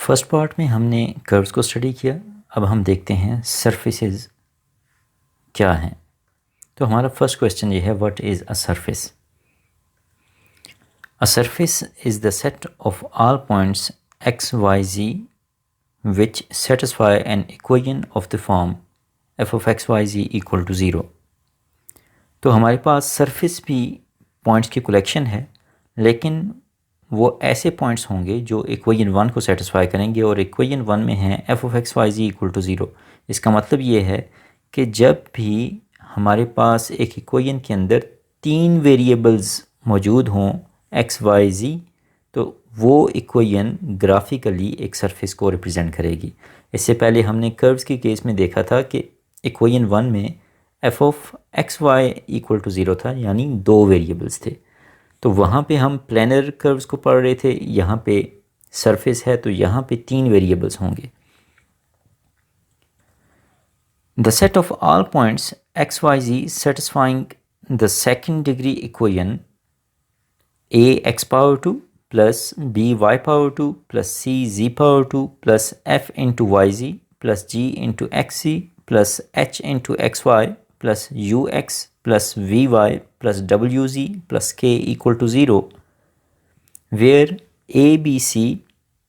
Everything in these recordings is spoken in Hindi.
फर्स्ट पार्ट में हमने कर्व्स को स्टडी किया। अब हम देखते हैं सरफेसेस क्या हैं। तो हमारा फर्स्ट क्वेश्चन ये है, what is a surface? A surface is the set of all points x y z which satisfy an equation of the form f of x y z equal to zero. तो हमारे पास सरफेस भी पॉइंट्स की कलेक्शन है, लेकिन वो ऐसे पॉइंट्स होंगे जो इक्वेशन वन को सेटिस्फाई करेंगे, और इक्वेशन वन में है f of x y z equal to zero. इसका मतलब ये है कि जब भी हमारे पास एक इक्वेशन के अंदर तीन वेरिएबल्स मौजूद हों एक्स वाई जी, तो वो इक्वेशन ग्राफिकली एक सरफेस को रिप्रेजेंट करेगी। इससे पहले हमने कर्व्स के केस में देखा था कि इक्वेशन वन में f of x y equal to zero था, यानी दो वेरिएबल्स थे। तो वहाँ पे हम प्लेनर कर्व्स को पढ़ रहे थे, यहाँ पे सरफेस है तो यहाँ पे तीन वेरिएबल्स होंगे। The set of all points x y z satisfying the second degree equation a x power two plus b y power two plus c z power two plus f into y z plus g into x c plus h into x y plus u x plus Vy plus Wz plus k equal to 0, where A, B, C,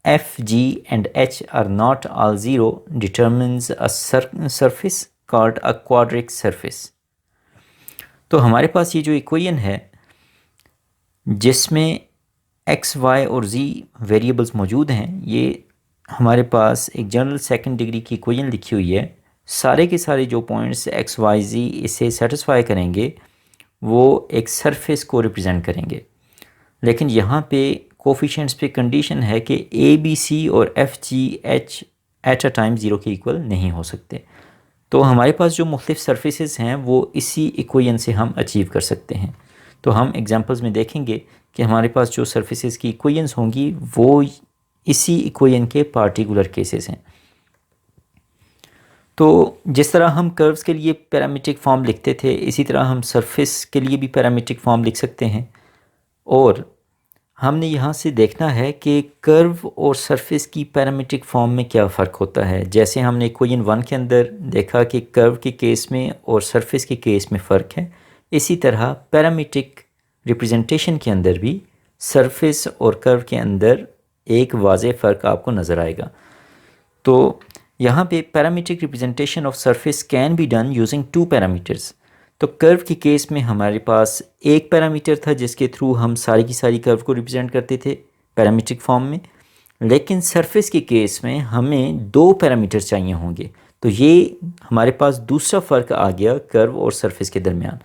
F, G and H are not all 0 determines a surface called a quadratic surface। तो हमारे पास ये जो इक्वेशन है जिसमें x, y और z वेरिएबल्स मौजूद हैं, ये हमारे पास एक जनरल सेकंड डिग्री की इक्वेशन लिखी हुई है। सारे के सारे जो पॉइंट्स एक्स वाई जी इसे सेटिस्फाई करेंगे वो एक सरफेस को रिप्रेजेंट करेंगे, लेकिन यहाँ पे कोफिशिएंट्स पे कंडीशन है कि ए बी सी और F G H at a time zero के इक्वल नहीं हो सकते। तो हमारे पास जो मुख्तलिफ सरफेसेस हैं वो इसी इक्वेशन से हम अचीव कर सकते हैं। तो हम एग्जांपल्स में देखेंगे कि हमारे पास जो सरफेसेस की इक्वेशंस होंगी वो इसी इक्वेशन के पार्टिकुलर केसेस हैं। तो जिस तरह हम कर्व्स के लिए पैरामीट्रिक फॉर्म लिखते थे, इसी तरह हम सरफेस के लिए भी पैरामीट्रिक फॉर्म लिख सकते हैं। और हमने यहाँ से देखना है कि कर्व और सरफेस की पैरामीट्रिक फॉर्म में क्या फ़र्क होता है। जैसे हमने इक्वेशन वन के अंदर देखा कि कर्व के केस में और सरफेस के केस में फ़र्क है, इसी तरह पैरामीट्रिक रिप्रेजेंटेशन के अंदर भी सरफेस और कर्व के अंदर एक वाज़ेह फ़र्क आपको नज़र आएगा। तो यहाँ पे parametric representation of surface can be done using two parameters. तो कर्व के केस में हमारे पास एक पैरामीटर था जिसके थ्रू हम सारी की सारी कर्व को रिप्रेजेंट करते थे पैरामीट्रिक फॉर्म में, लेकिन सरफेस के केस में हमें दो पैरामीटर्स चाहिए होंगे। तो ये हमारे पास दूसरा फ़र्क आ गया कर्व और सरफेस के दरमियान।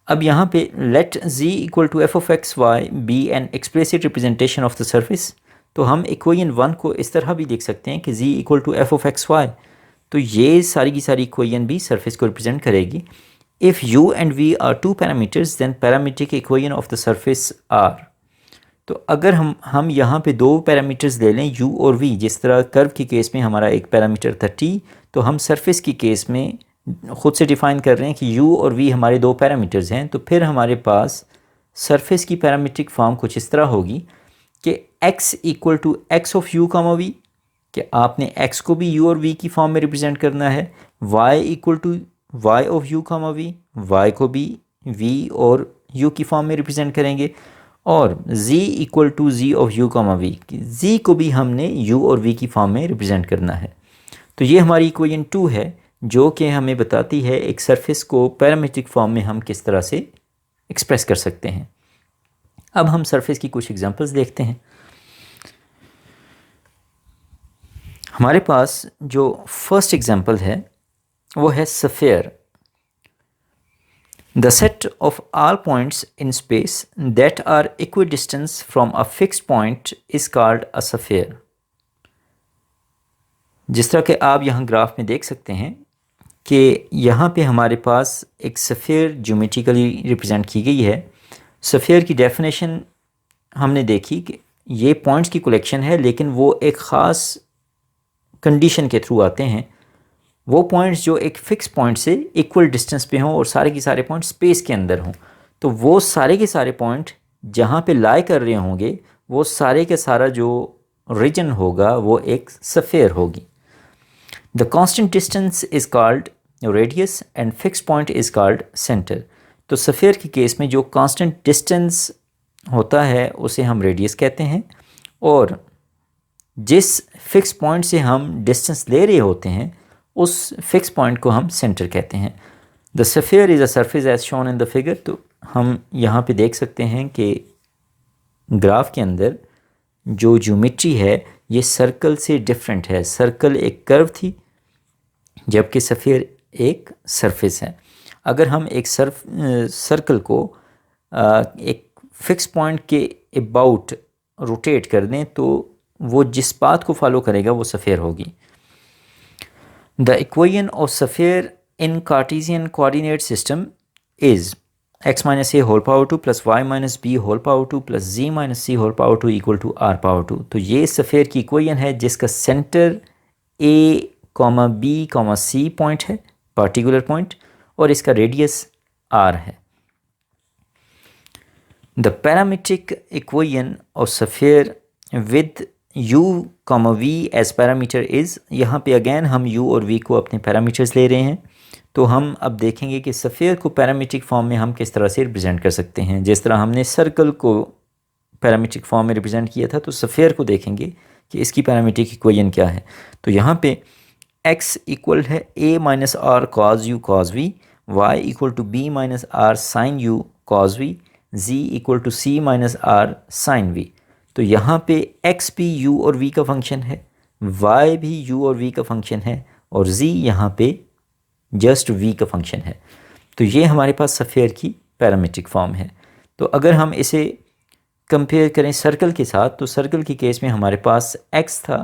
अब यहाँ पे let z equal to f of x y be an expressive representation of the surface. तो हम इक्वेशन वन को इस तरह भी लिख सकते हैं कि z equal to f of x y. तो ये सारी की सारी इक्वेशन भी सरफेस को रिप्रेजेंट करेगी। If u and v are two parameters then parametric equation of the surface are. तो अगर हम यहाँ पे दो पैरामीटर्स ले लें u और v, जिस तरह कर्व के केस में हमारा एक पैरामीटर था t, तो हम सरफेस की केस में ख़ुद से डिफ़ाइन कर रहे हैं कि u और v हमारे दो पैरामीटर्स हैं। तो फिर हमारे पास सरफेस की पैरामीट्रिक फॉर्म कुछ इस तरह होगी कि x equal to x of u comma v, कि आपने x को भी u और v की फॉर्म में रिप्रेजेंट करना है। y equal to y of u comma v, y को भी v और u की फॉर्म में रिप्रेजेंट करेंगे। और z equal to z of u comma v, z को भी हमने u और v की फॉर्म में रिप्रेजेंट करना है। तो ये हमारी इक्वेशन टू है जो कि हमें बताती है एक सरफेस को पैरामीट्रिक फॉर्म में हम किस तरह से एक्सप्रेस कर सकते हैं। अब हम सरफेस की कुछ एग्जांपल्स देखते हैं। हमारे पास जो फर्स्ट एग्जांपल है वो है sphere. The set of all points in space that are equidistance from a fixed point is called a sphere. जिस तरह के आप यहाँ ग्राफ में देख सकते हैं कि यहाँ पे हमारे पास एक सफ़ेयर ज्योमेट्रिकली रिप्रेजेंट की गई है। सफ़ेयर की डेफिनेशन हमने देखी कि ये पॉइंट्स की कलेक्शन है, लेकिन वो एक ख़ास कंडीशन के थ्रू आते हैं। वो पॉइंट्स जो एक फ़िक्स पॉइंट से इक्वल डिस्टेंस पे हों और सारे के सारे पॉइंट स्पेस के अंदर हों। तो वो सारे के सारे पॉइंट जहाँ पे लाई कर रहे होंगे वो सारे के सारा जो रीजन होगा वो एक सफ़ेयर होगी। The constant distance is called radius and fix point is called centre. तो सफ़ेयर के केस में जो कांस्टेंट डिस्टेंस होता है उसे हम रेडियस कहते हैं, और जिस फिक्स पॉइंट से हम डिस्टेंस ले रहे होते हैं उस फिक्स पॉइंट को हम सेंटर कहते हैं। The sphere is a surface as shown in the figure. तो हम यहाँ पे देख सकते हैं कि ग्राफ के अंदर जो ज्योमेट्री है ये सर्कल से डिफरेंट है। सर्कल एक कर्व थी जबकि सफ़ेयर एक सरफेस है। अगर हम एक सर्कल को एक फिक्स पॉइंट के अबाउट रोटेट कर दें तो वो जिस पाथ को फॉलो करेगा वो सफ़ेयर होगी। The equation of sphere in Cartesian coordinate system is x minus A whole power 2 plus Y minus B whole power 2 plus Z minus C whole power 2 equal to R power 2। तो ये सफ़ेयर की इक्वेशन है जिसका centre A comma B comma C point है, पार्टिकुलर पॉइंट, और इसका रेडियस आर है। The parametric equation of sphere with u comma V as parameter is, यहाँ पे अगेन हम u और v को अपने पैरामीटर्स ले रहे हैं। तो हम अब देखेंगे कि सफ़ेयर को पैरामीट्रिक फॉर्म में हम किस तरह से रिप्रेजेंट कर सकते हैं। जिस तरह हमने सर्कल को पैरामीट्रिक फॉर्म में रिप्रेजेंट किया था तो सफ़ेयर को देखेंगे कि इसकी पैरामीट्रिक इक्वेशन क्या है। तो यहाँ पे x इक्वल है a minus r cos u cos v, y equal to b minus r sine u cos v, z equal to c minus r sine v. तो यहाँ पे x भी u और v का फंक्शन है, y भी u और v का फंक्शन है, और z यहाँ पे जस्ट v का फंक्शन है। तो ये हमारे पास सफ़ेयर की पैरामीट्रिक फॉर्म है। तो अगर हम इसे कंपेयर करें सर्कल के साथ तो सर्कल के केस में हमारे पास x था,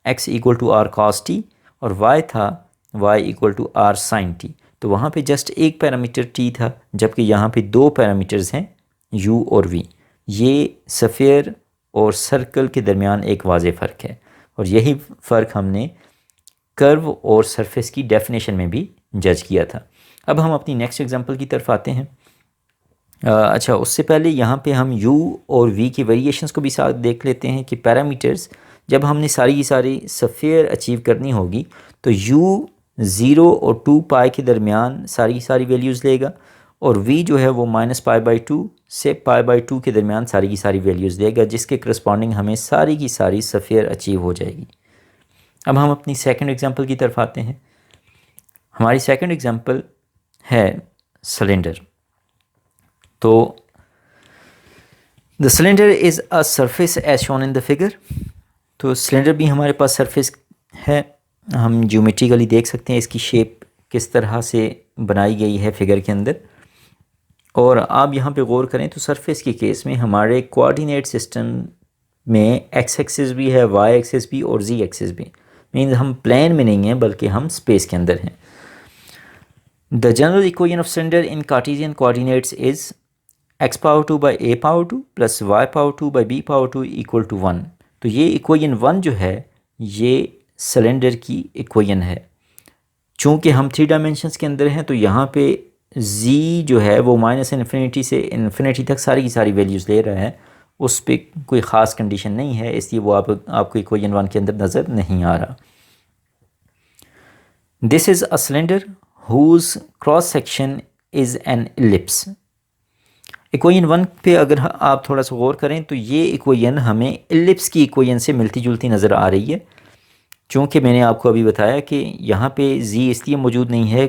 x equal to r cos t, और y था y equal to r sine t. तो वहाँ पे जस्ट एक पैरामीटर t था, जबकि यहाँ पे दो पैरामीटर्स हैं u और v। ये सफ़ेयर और सर्कल के दरमियान एक वाज़ेह फ़र्क है, और यही फ़र्क हमने कर्व और सरफेस की डेफिनेशन में भी जज किया था। अब हम अपनी नेक्स्ट एग्जांपल की तरफ आते हैं। अच्छा, उससे पहले यहाँ पे हम u और v की वेरिएशंस को भी साथ देख लेते हैं कि पैरामीटर्स जब हमने सारी की सारी सफ़ेयर अचीव करनी होगी तो u 0 और 2 पाई के दरमियान सारी की सारी वैल्यूज़ लेगा, और v जो है वो माइनस पाई बाई 2 से पाई बाई 2 के दरमियान सारी की सारी वैल्यूज़ देगा, जिसके करस्पॉन्डिंग हमें सारी की सारी सफ़ेयर अचीव हो जाएगी। अब हम अपनी सेकंड एग्जांपल की तरफ आते हैं। हमारी सेकंड एग्जांपल है सिलेंडर। तो the cylinder is a surface as shown in the figure. तो सिलेंडर भी हमारे पास सरफेस है, हम ज्योमेट्रिकली देख सकते हैं इसकी शेप किस तरह से बनाई गई है फिगर के अंदर। और आप यहाँ पे गौर करें तो सरफेस के केस में हमारे कोऑर्डिनेट सिस्टम में एक्स एक्सिस भी है, वाई एक्सिस भी और जी एक्सिस भी, मीन्स हम प्लेन में नहीं हैं बल्कि हम स्पेस के अंदर हैं। The general equation of cylinder in Cartesian coordinates is x power 2 by a power 2 plus y power 2 by b power 2 equal to 1। तो ये इक्वेशन 1 जो है ये सिलेंडर की इक्वेशन है। चूँकि हम 3 डायमेंशंस के अंदर हैं तो यहाँ पे z जो है वो माइनस इन्फिनिटी से इन्फिनिटी तक सारी की सारी वैल्यूज़ ले रहा है, उस पर कोई ख़ास कंडीशन नहीं है, इसलिए वो आपको इक्वेशन 1 के अंदर नज़र नहीं आ रहा। This is a cylinder whose cross section is an ellipse. Equation 1 पे अगर आप थोड़ा सा गौर करें तो ये इक्वेशन हमें इलिप्स की इक्वेशन से मिलती जुलती नज़र आ रही है, चूँकि मैंने आपको अभी बताया कि यहाँ पे z इसलिए मौजूद नहीं है,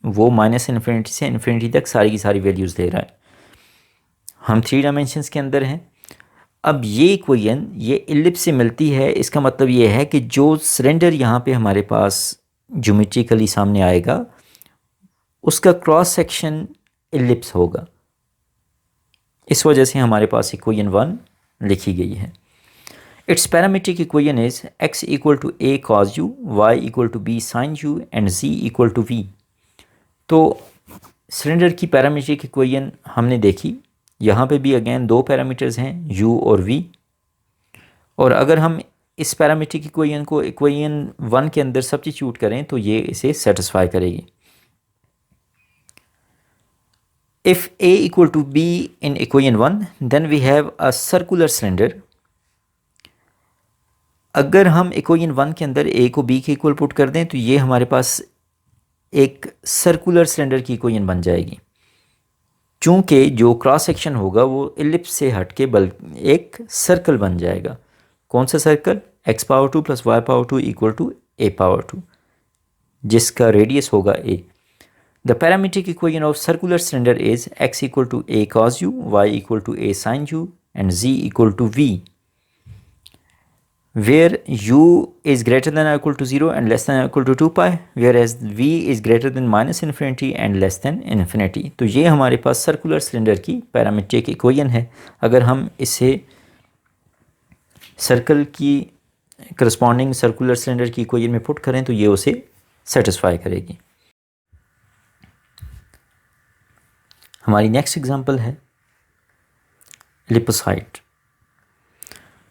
वो माइनस इन्फिनिटी से इन्फिनिटी तक सारी की सारी वैल्यूज़ दे रहा है। हम 3 डायमेंशंस के अंदर हैं। अब ये इक्वेशन ये इलिप्स से मिलती है, इसका मतलब ये है कि जो सिलेंडर यहाँ पे हमारे पास ज्योमेट्रिकली सामने आएगा उसका क्रॉस सेक्शन इलिप्स होगा। इस वजह से हमारे पास इक्वेशन 1 लिखी गई है। Its parametric equation is x equal to a cos u, y equal to b sin u and z equal to v। तो सिलेंडर की पैरामीट्रिक इक्वेशन हमने देखी। यहाँ पे भी अगेन दो पैरामीटर्स हैं u और v, और अगर हम इस पैरामीट्रिक इक्वेशन को इक्वेशन 1 के अंदर सब्स्टिट्यूट करें तो ये इसे सेटिस्फाई करेगी। If a equal to b in equation 1, then we have a circular cylinder अगर हम इक्वेशन 1 के अंदर a को b के इक्वल पुट कर दें तो ये हमारे पास एक सर्कुलर सिलेंडर की इक्वेशन बन जाएगी, चूँकि जो क्रॉस सेक्शन होगा वो एलिप्स से हट के बल्कि एक सर्कल बन जाएगा। कौन सा circle? x power 2 plus y power 2 equal to a power 2, जिसका रेडियस होगा a। The parametric equation of circular cylinder is x equal to a cos u, y equal to a sin u and z equal to v, where u is greater than or equal to 0 and less than or equal to 2 pi, whereas v is greater than minus infinity and less than infinity। तो ये हमारे पास सर्कुलर सिलेंडर की पैरामीट्रिक इक्वेशन है। अगर हम इसे सर्कल की करस्पॉन्डिंग सर्कुलर सिलेंडर की इक्वेशन में पुट करें तो ये उसे सेटिस्फाई करेगी। हमारी नेक्स्ट एग्जांपल है ellipsoid.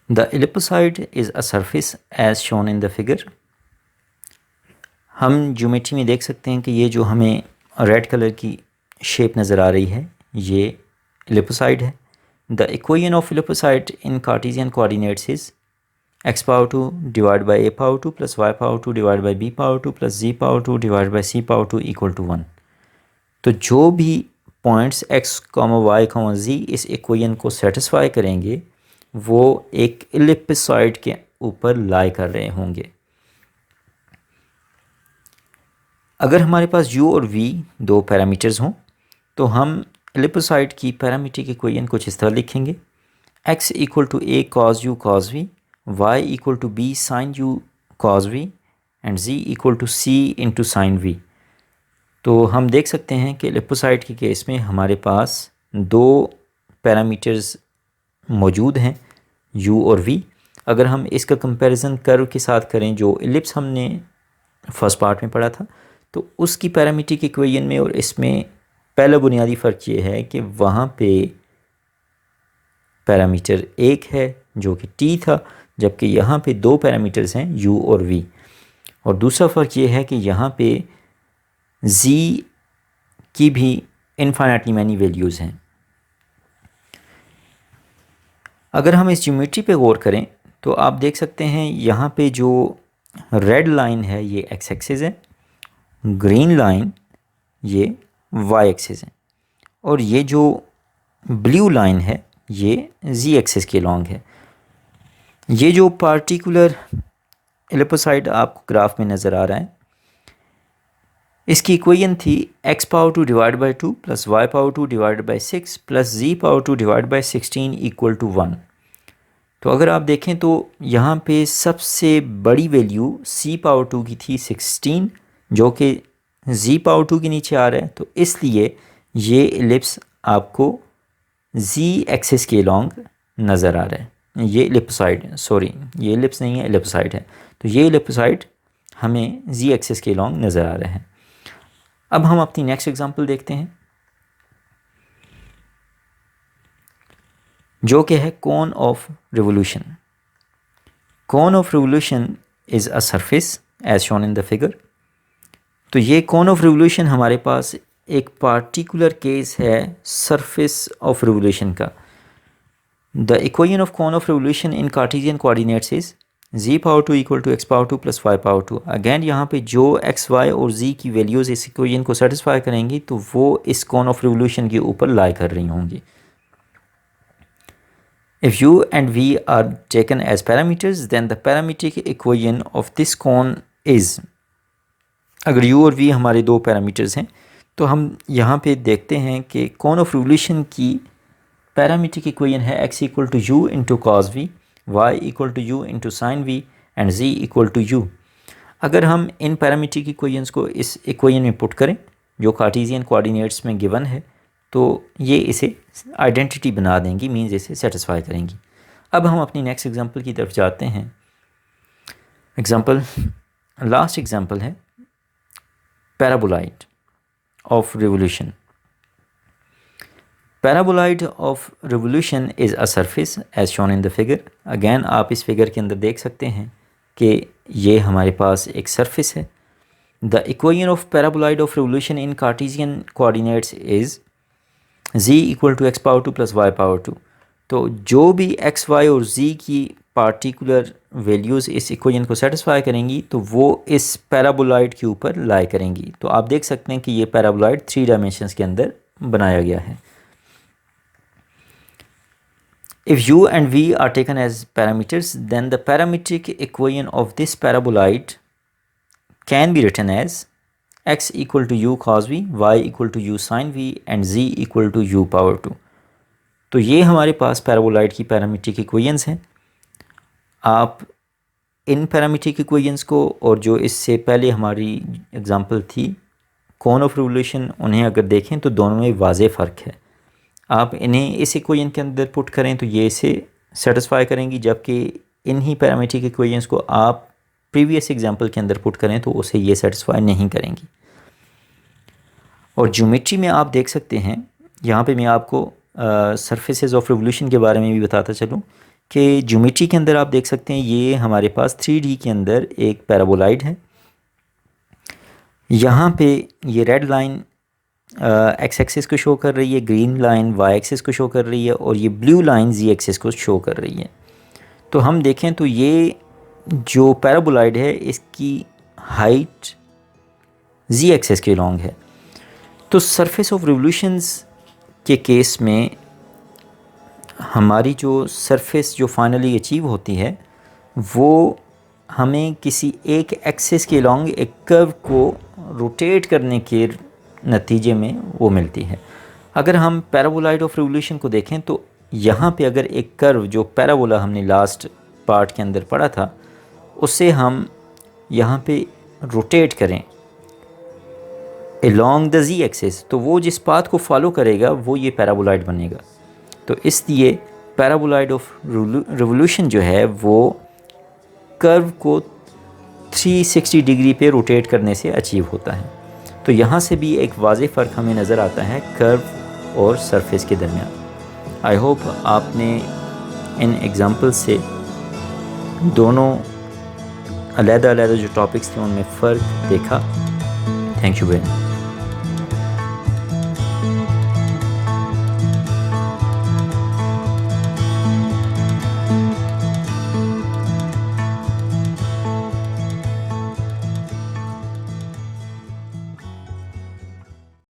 The ellipsoid is a surface as shown in the figure। हम ज्योमेट्री में देख सकते हैं कि ये जो हमें रेड कलर की शेप नज़र आ रही है ये एलिप्सॉइड है। The equation of ellipsoid in Cartesian coordinates is x power 2 divided by a power 2 plus y power 2 divided by b power 2 plus z power 2 divided by c power 2 equal to 1। तो जो भी पॉइंट्स x, y, z इस इक्वेशन को सेटिस्फाई करेंगे वो एक एलिप्सॉइड के ऊपर लाई कर रहे होंगे। अगर हमारे पास u और v दो पैरामीटर्स हों तो हम एलिप्सॉइड की पैरामीट्रिक इक्वेशन कुछ इस तरह लिखेंगे। x equal to a cos u cos v, y equal to b sin u cos v and z equal to c into sine v। तो हम देख सकते हैं कि एलिप्सॉइड के केस में हमारे पास दो पैरामीटर्स मौजूद हैं u और v। अगर हम इसका कंपैरिजन कर्व के साथ करें जो एलिप्स हमने फर्स्ट पार्ट में पढ़ा था तो उसकी पैरामीट्रिक इक्वेशन में और इसमें पहला बुनियादी फ़र्क ये है कि वहाँ पे पैरामीटर एक है जो कि t था, जबकि यहाँ पे दो पैरामीटर्स हैं u और v। और दूसरा फ़र्क ये है कि यहाँ पे z की भी इनफाइनाइटली मैनी वैल्यूज़ हैं। अगर हम इस ज्योमेट्री पे गौर करें तो आप देख सकते हैं यहाँ पे जो रेड लाइन है ये x एक्सिस है, ग्रीन लाइन ये y एक्सिस है और ये जो ब्लू लाइन है ये z एक्सिस के लॉन्ग है। ये जो पार्टिकुलर एलिप्सॉइड आपको ग्राफ में नज़र आ रहा है इसकी इक्वेशन थी x power 2 divide by 2 plus y power 2 divide by 6 plus z power 2 divide by 16 equal to 1। तो अगर आप देखें तो यहाँ पे सबसे बड़ी वैल्यू c पावर 2 की थी 16 जो कि z पावर 2 के नीचे आ रहा है, तो इसलिए ये एलिप्स आपको z एक्सिस के लॉन्ग नज़र आ रहा है। ये एलिप्सॉइड, सॉरी ये एलिप्स नहीं है एलिप्सॉइड है, तो ये एलिप्सॉइड हमें z एक्सिस के लॉन्ग नज़र आ रहे हैं। अब हम अपनी नेक्स्ट एग्जांपल देखते हैं जो कि है cone of revolution. Cone of revolution is a surface as shown in the figure. तो ये कोन ऑफ रिवोल्यूशन हमारे पास एक पार्टिकुलर केस है सरफेस ऑफ रिवोल्यूशन का। The equation of cone of revolution in Cartesian coordinates is z power 2 equal to x power 2 plus y power 2। Again यहाँ पे जो x, y और z की वैल्यूज़ इस इक्वेशन को सेटिस्फाई करेंगी तो वो इस कोन ऑफ रिवोल्यूशन के ऊपर लाई कर रही होंगी। If u and v are taken as parameters then the parametric equation of this cone is, अगर u और v हमारे दो पैरामीटर्स हैं तो हम यहाँ पे देखते हैं कि कोन ऑफ रिवोल्यूशन की पैरामीट्रिक इक्वेशन है x equal to u into cos v, y equal to u into sine v and z equal to u। अगर हम इन पैरामीट्रिक इक्वेशंस को इस इक्वेशन में पुट करें जो कार्टेशियन कोऑर्डिनेट्स में गिवन है तो ये इसे आइडेंटिटी बना देंगी, मीन्स इसे सेटिस्फाई करेंगी। अब हम अपनी नेक्स्ट एग्जांपल की तरफ जाते हैं। लास्ट एग्जांपल है paraboloid of revolution. Paraboloid of revolution is a surface as shown in the figure. Again आप इस फिगर के अंदर देख सकते हैं कि ये हमारे पास एक सरफेस है। The equation of paraboloid of revolution in Cartesian coordinates is z equal to x power 2 plus y power 2। तो जो भी x, y और z की पार्टिकुलर वैल्यूज़ इस इक्वेशन को सेटिस्फाई करेंगी तो वो इस पैराबोलॉइड के ऊपर लाई करेंगी। तो आप देख सकते हैं कि ये पैराबोलॉइड 3 डायमेंशंस के अंदर बनाया गया है। If u and v are taken as parameters, then the parametric equation of this paraboloid can be written as x equal to u cos v, y equal to u sin v and z equal to u power 2। तो ये हमारे पास पैराबोलॉइड की पैरामीट्रिक इक्वेशंस हैं। आप इन पैरामीट्रिक इक्वेशंस को और जो इससे पहले हमारी एग्जांपल थी कोन ऑफ रिवोल्यूशन, उन्हें अगर देखें तो दोनों में वाज़ेह फ़र्क है। आप इन्हें इस इक्वेशन के अंदर पुट करें तो ये इसे सेटिस्फाई करेंगी, जबकि इन्हीं पैरामीट्रिक इक्वेशंस को आप प्रीवियस एग्जांपल के अंदर पुट करें तो उसे ये सेटिस्फाई नहीं करेंगी। और ज्योमेट्री में आप देख सकते हैं, यहाँ पे मैं आपको सरफेसेस ऑफ रिवोल्यूशन के बारे में भी बताता चलूँ कि ज्योमेट्री के अंदर आप देख सकते हैं ये हमारे पास 3D के अंदर एक पैराबोलॉइड है। यहाँ पे ये रेड लाइन एक्स एक्सिस को शो कर रही है, ग्रीन लाइन वाई एक्सिस को शो कर रही है और ये ब्लू लाइन जी एक्सिस को शो कर रही है। तो हम देखें तो ये जो पैराबोलॉइड है इसकी हाइट जी एक्सिस के लॉन्ग है। तो सरफेस ऑफ रिवोल्यूशंस के केस में हमारी जो सरफेस जो फाइनली अचीव होती है वो हमें किसी एक एक्सिस के लॉन्ग एक कर्व को रोटेट करने के नतीजे में वो मिलती है। अगर हम पैराबोलॉइड ऑफ रिवोल्यूशन को देखें तो यहाँ पे अगर एक कर्व जो पैराबोला हमने लास्ट पार्ट के अंदर पढ़ा था उसे हम यहाँ पे रोटेट करें along द जी एक्सिस, तो वो जिस पाथ को फॉलो करेगा वो ये पैराबोलॉइड बनेगा। तो इसलिए पैराबोलॉइड ऑफ रिवोल्यूशन जो है वो कर्व को 360 डिग्री पे रोटेट करने से अचीव होता है। तो यहाँ से भी एक वाज़ेह फ़र्क हमें नज़र आता है कर्व और सरफेस के दरमियान। आई होप आपने इन एग्ज़ाम्पल से दोनों अलग-अलग जो टॉपिक्स थे उनमें फ़र्क देखा। Thank you very much.